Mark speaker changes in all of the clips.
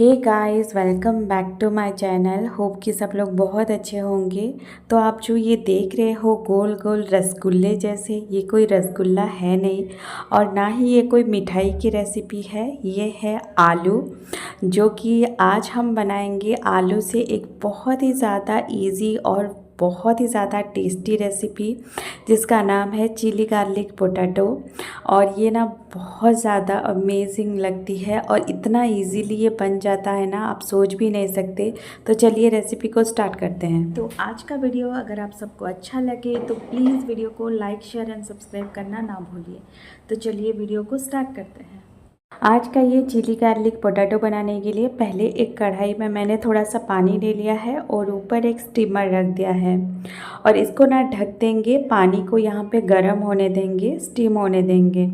Speaker 1: Hey guys, welcome back to my channel. Hope कि सब लोग बहुत अच्छे होंगे। तो आप जो ये देख रहे हो गोल गोल रसगुल्ले जैसे, ये कोई रसगुल्ला है नहीं और ना ही ये कोई मिठाई की रेसिपी है। ये है आलू, जो कि आज हम बनाएंगे आलू से एक बहुत ही ज़्यादा इजी और बहुत ही ज़्यादा टेस्टी रेसिपी, जिसका नाम है चिली गार्लिक पोटैटो। और ये ना बहुत ज़्यादा अमेजिंग लगती है और इतना इजीली ये बन जाता है ना, आप सोच भी नहीं सकते। तो चलिए रेसिपी को स्टार्ट करते हैं। तो आज का वीडियो अगर आप सबको अच्छा लगे तो प्लीज़ वीडियो को लाइक, शेयर एंड सब्सक्राइब करना ना भूलिए। तो चलिए वीडियो को स्टार्ट करते हैं। आज का ये चिली गार्लिक पोटैटो बनाने के लिए पहले एक कढ़ाई में मैंने थोड़ा सा पानी ले लिया है और ऊपर एक स्टीमर रख दिया है और इसको ना ढक देंगे। पानी को यहाँ पे गर्म होने देंगे, स्टीम होने देंगे।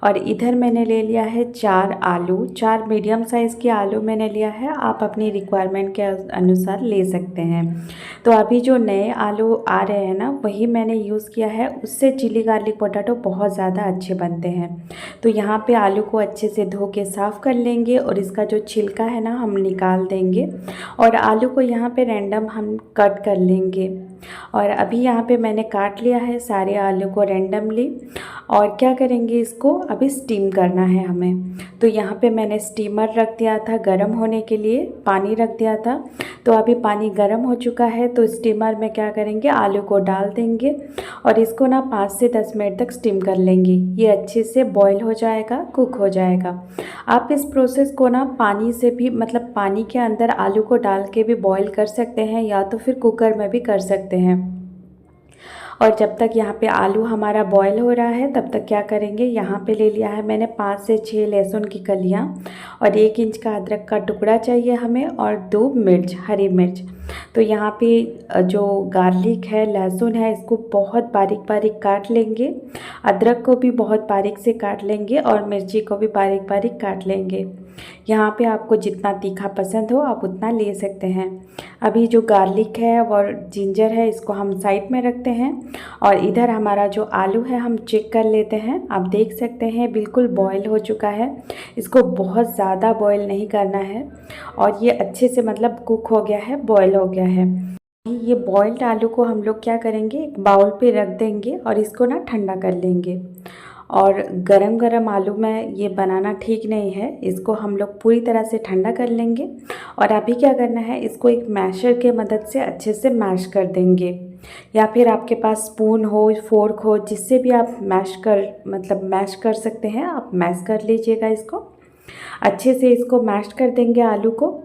Speaker 1: और इधर मैंने ले लिया है 4 आलू, 4 मीडियम साइज़ के आलू मैंने लिया है। आप अपनी रिक्वायरमेंट के अनुसार ले सकते हैं। तो अभी जो नए आलू आ रहे हैं ना, वही मैंने यूज़ किया है। उससे चिली गार्लिक पोटैटो बहुत ज़्यादा अच्छे बनते हैं। तो यहाँ पे आलू को अच्छे से धो के साफ़ कर लेंगे और इसका जो छिलका है ना, हम निकाल देंगे। और आलू को यहाँ पे रैंडम हम कट कर लेंगे। और अभी यहाँ पे मैंने काट लिया है सारे आलू को रैंडमली। और क्या करेंगे, इसको अभी स्टीम करना है हमें। तो यहाँ पे मैंने स्टीमर रख दिया था गर्म होने के लिए, पानी रख दिया था। तो अभी पानी गर्म हो चुका है, तो स्टीमर में क्या करेंगे, आलू को डाल देंगे और इसको ना 5 से 10 मिनट तक स्टीम कर लेंगे। ये अच्छे से बॉईल हो जाएगा, कुक हो जाएगा। आप इस प्रोसेस को ना पानी से भी, मतलब पानी के अंदर आलू को डाल के भी बॉईल कर सकते हैं, या तो फिर कुकर में भी कर सकते हैं। और जब तक यहाँ पे आलू हमारा बॉईल हो रहा है, तब तक क्या करेंगे, यहाँ पे ले लिया है मैंने 5 से 6 लहसुन की कलियाँ और 1 इंच का अदरक का टुकड़ा चाहिए हमें और 2 मिर्च, हरी मिर्च। तो यहाँ पे जो गार्लिक है, लहसुन है, इसको बहुत बारीक बारीक काट लेंगे। अदरक को भी बहुत बारीक से काट लेंगे और मिर्ची को भी बारीक बारीक काट लेंगे। यहाँ पे आपको जितना तीखा पसंद हो आप उतना ले सकते हैं। अभी जो गार्लिक है और जिंजर है, इसको हम साइड में रखते हैं। और इधर हमारा जो आलू है हम चेक कर लेते हैं। आप देख सकते हैं बिल्कुल बॉईल हो चुका है। इसको बहुत ज़्यादा बॉईल नहीं करना है और ये अच्छे से मतलब कुक हो गया है, बॉईल हो गया है। ये बॉइल्ड आलू को हम लोग क्या करेंगे, एक बाउल पे रख देंगे और इसको ना ठंडा कर लेंगे। और गरम गरम आलू में ये बनाना ठीक नहीं है, इसको हम लोग पूरी तरह से ठंडा कर लेंगे। और अभी क्या करना है, इसको एक मैशर के मदद से अच्छे से मैश कर देंगे, या फिर आपके पास स्पून हो, फोर्क हो, जिससे भी आप मैश कर सकते हैं, आप मैश कर लीजिएगा। इसको अच्छे से इसको मैश कर देंगे आलू को।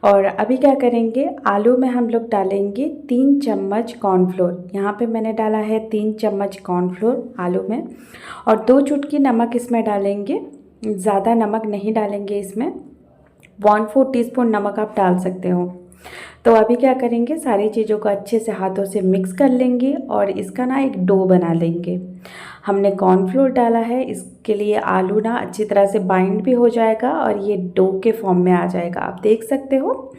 Speaker 1: और अभी क्या करेंगे, आलू में हम लोग डालेंगे 3 चम्मच कॉर्नफ्लोर। यहाँ पे मैंने डाला है 3 चम्मच कॉर्नफ्लोर आलू में। और 2 चुटकी नमक इसमें डालेंगे, ज़्यादा नमक नहीं डालेंगे इसमें। 1/4 टीस्पून नमक आप डाल सकते हो। तो अभी क्या करेंगे, सारी चीज़ों को अच्छे से हाथों से मिक्स कर लेंगे और इसका ना एक डो बना लेंगे। हमने कॉर्नफ्लोर डाला है, इसके लिए आलू ना अच्छी तरह से बाइंड भी हो जाएगा और ये डो के फॉर्म में आ जाएगा। आप देख सकते हो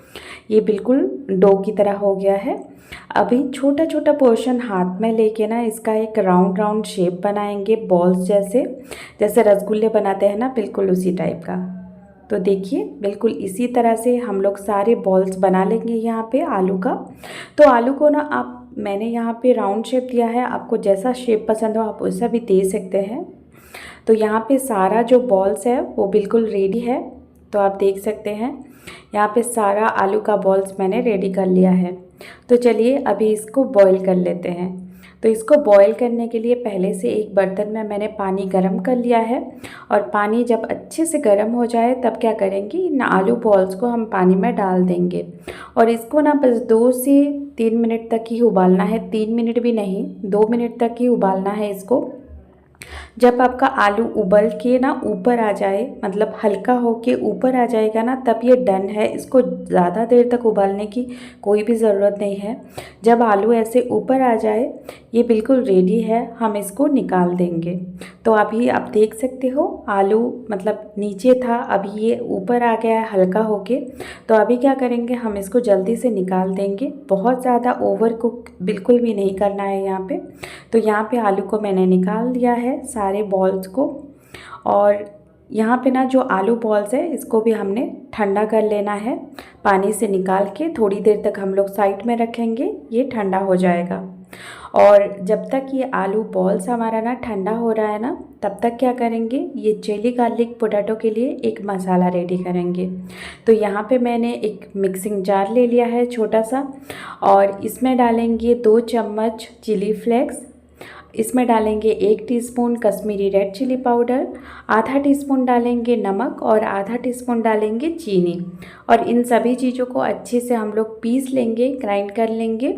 Speaker 1: ये बिल्कुल डो की तरह हो गया है। अभी छोटा छोटा पोर्शन हाथ में लेके ना इसका एक राउंड राउंड शेप बनाएंगे, बॉल्स जैसे, जैसे रसगुल्ले बनाते हैं ना, बिल्कुल उसी टाइप का। तो देखिए बिल्कुल इसी तरह से हम लोग सारे बॉल्स बना लेंगे यहाँ पे आलू का। तो आलू को ना मैंने यहाँ पे राउंड शेप दिया है, आपको जैसा शेप पसंद हो आप वैसा भी दे सकते हैं। तो यहाँ पे सारा जो बॉल्स है वो बिल्कुल रेडी है। तो आप देख सकते हैं यहाँ पे सारा आलू का बॉल्स मैंने रेडी कर लिया है। तो चलिए अभी इसको बॉईल कर लेते हैं। तो इसको बॉईल करने के लिए पहले से एक बर्तन में मैंने पानी गरम कर लिया है। और पानी जब अच्छे से गरम हो जाए तब क्या करेंगे, इन आलू बॉल्स को हम पानी में डाल देंगे और इसको ना बस 2 से 3 मिनट तक ही उबालना है। 3 मिनट भी नहीं, 2 मिनट तक ही उबालना है इसको। जब आपका आलू उबल के ना ऊपर आ जाए, मतलब हल्का होके ऊपर आ जाएगा ना, तब ये डन है। इसको ज़्यादा देर तक उबालने की कोई भी ज़रूरत नहीं है। जब आलू ऐसे ऊपर आ जाए ये बिल्कुल रेडी है, हम इसको निकाल देंगे। तो अभी आप देख सकते हो आलू मतलब नीचे था, अभी ये ऊपर आ गया है हल्का होके। तो अभी क्या करेंगे, हम इसको जल्दी से निकाल देंगे। बहुत ज़्यादा ओवर कुक बिल्कुल भी नहीं करना है यहाँ पे। तो यहाँ पे आलू को मैंने निकाल दिया है सारे बॉल्स को। और यहाँ पे ना जो आलू बॉल्स है इसको भी हमने ठंडा कर लेना है। पानी से निकाल के थोड़ी देर तक हम लोग साइड में रखेंगे, ये ठंडा हो जाएगा। और जब तक ये आलू बॉल्स हमारा ना ठंडा हो रहा है ना, तब तक क्या करेंगे, ये चिली गार्लिक पोटैटो के लिए एक मसाला रेडी करेंगे। तो यहाँ पे मैंने एक मिक्सिंग जार ले लिया है छोटा सा, और इसमें डालेंगे 2 चम्मच चिली फ्लेक्स, इसमें डालेंगे 1 teaspoon Kashmiri red chilli powder, आधा टीस्पून डालेंगे नमक और आधा टीस्पून डालेंगे चीनी। और इन सभी चीज़ों को अच्छे से हम लोग पीस लेंगे, ग्राइंड कर लेंगे,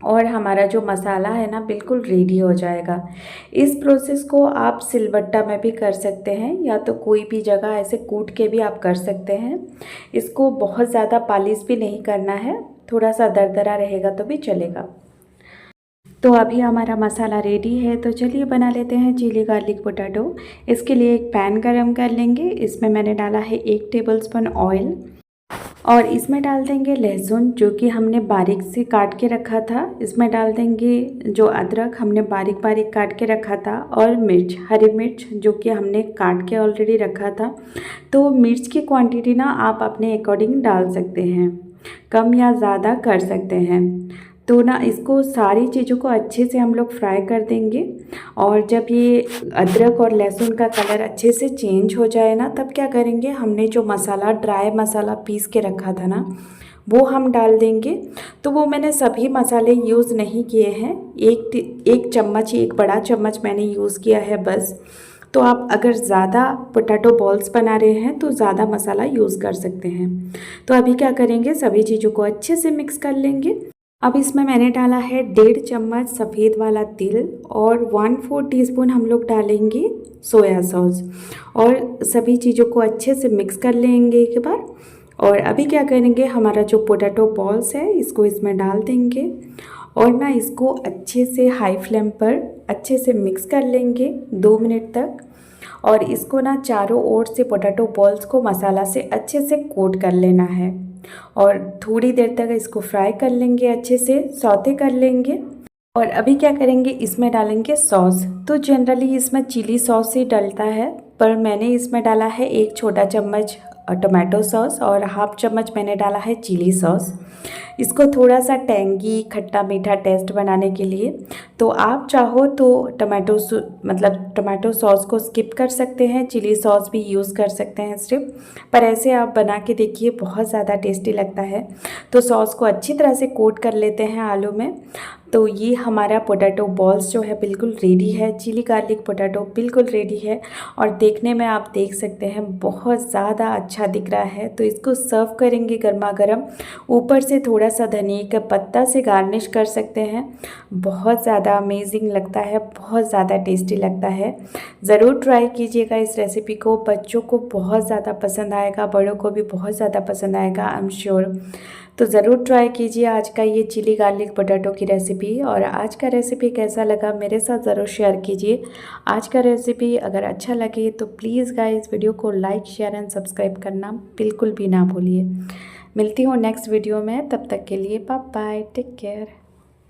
Speaker 1: और हमारा जो मसाला है ना बिल्कुल रेडी हो जाएगा। इस प्रोसेस को आप सिलबट्टा में भी कर सकते हैं, या तो कोई भी जगह ऐसे कूट के भी आप कर सकते हैं। इसको बहुत ज़्यादा पालिश भी नहीं करना है, थोड़ा सा दरदरा रहेगा तो भी चलेगा। तो अभी हमारा मसाला रेडी है, तो चलिए बना लेते हैं चिली गार्लिक पोटैटो। इसके लिए एक पैन गरम कर लेंगे, इसमें मैंने डाला है 1 टेबलस्पून ऑयल, और इसमें डाल देंगे लहसुन जो कि हमने बारीक से काट के रखा था। इसमें डाल देंगे जो अदरक हमने बारीक बारीक काट के रखा था, और मिर्च, हरी मिर्च जो कि हमने काट के ऑलरेडी रखा था। तो मिर्च की क्वांटिटी ना आप अपने अकॉर्डिंग डाल सकते हैं, कम या ज़्यादा कर सकते हैं। तो ना इसको सारी चीज़ों को अच्छे से हम लोग फ्राई कर देंगे, और जब ये अदरक और लहसुन का कलर अच्छे से चेंज हो जाए ना, तब क्या करेंगे, हमने जो मसाला ड्राई मसाला पीस के रखा था ना, वो हम डाल देंगे। तो वो मैंने सभी मसाले यूज़ नहीं किए हैं, एक चम्मच, एक बड़ा चम्मच मैंने यूज़ किया है बस। तो आप अगर ज़्यादा पोटैटो बॉल्स बना रहे हैं तो ज़्यादा मसाला यूज़ कर सकते हैं। तो अभी क्या करेंगे, सभी चीज़ों को अच्छे से मिक्स कर लेंगे। अब इसमें मैंने डाला है 1.5 चम्मच सफ़ेद वाला तिल, और 1/4 टीस्पून हम लोग डालेंगे सोया सॉस, और सभी चीज़ों को अच्छे से मिक्स कर लेंगे एक बार। और अभी क्या करेंगे, हमारा जो पोटैटो बॉल्स है इसको इसमें डाल देंगे, और ना इसको अच्छे से हाई फ्लेम पर अच्छे से मिक्स कर लेंगे 2 मिनट तक। और इसको ना चारों ओर से पोटैटो बॉल्स को मसाला से अच्छे से कोट कर लेना है, और थोड़ी देर तक इसको फ्राई कर लेंगे, अच्छे से सौते कर लेंगे। और अभी क्या करेंगे, इसमें डालेंगे सॉस। तो जनरली इसमें चिली सॉस ही डलता है, पर मैंने इसमें डाला है 1 छोटा चम्मच टोमेटो सॉस, और 1/2 चम्मच मैंने डाला है चिली सॉस। इसको थोड़ा सा टेंगी खट्टा मीठा टेस्ट बनाने के लिए। तो आप चाहो तो टोमेटो सॉस को स्किप कर सकते हैं, चिली सॉस भी यूज़ कर सकते हैं सिर्फ, पर ऐसे आप बना के देखिए, बहुत ज़्यादा टेस्टी लगता है। तो सॉस को अच्छी तरह से कोट कर लेते हैं आलू में। तो ये हमारा पोटैटो बॉल्स जो है बिल्कुल रेडी है, चिली गार्लिक पोटैटो बिल्कुल रेडी है, और देखने में आप देख सकते हैं बहुत ज़्यादा अच्छा दिख रहा है। तो इसको सर्व करेंगे गर्मा गर्म, ऊपर से थोड़ा सा धनिया का पत्ता से गार्निश कर सकते हैं। बहुत ज़्यादा अमेजिंग लगता है, बहुत ज़्यादा टेस्टी लगता है। ज़रूर ट्राई कीजिएगा इस रेसिपी को, बच्चों को बहुत ज़्यादा पसंद आएगा, बड़ों को भी बहुत ज़्यादा पसंद आएगा, आई एम श्योर। तो ज़रूर ट्राई कीजिए आज का ये चिली गार्लिक पोटैटो की रेसिपी। और आज का रेसिपी कैसा लगा मेरे साथ ज़रूर शेयर कीजिए। आज का रेसिपी अगर अच्छा लगे तो प्लीज़ गाइस वीडियो को लाइक, शेयर एंड सब्सक्राइब करना बिल्कुल भी ना भूलिए। मिलती हूँ नेक्स्ट वीडियो में, तब तक के लिए बाय बाय, टेक केयर।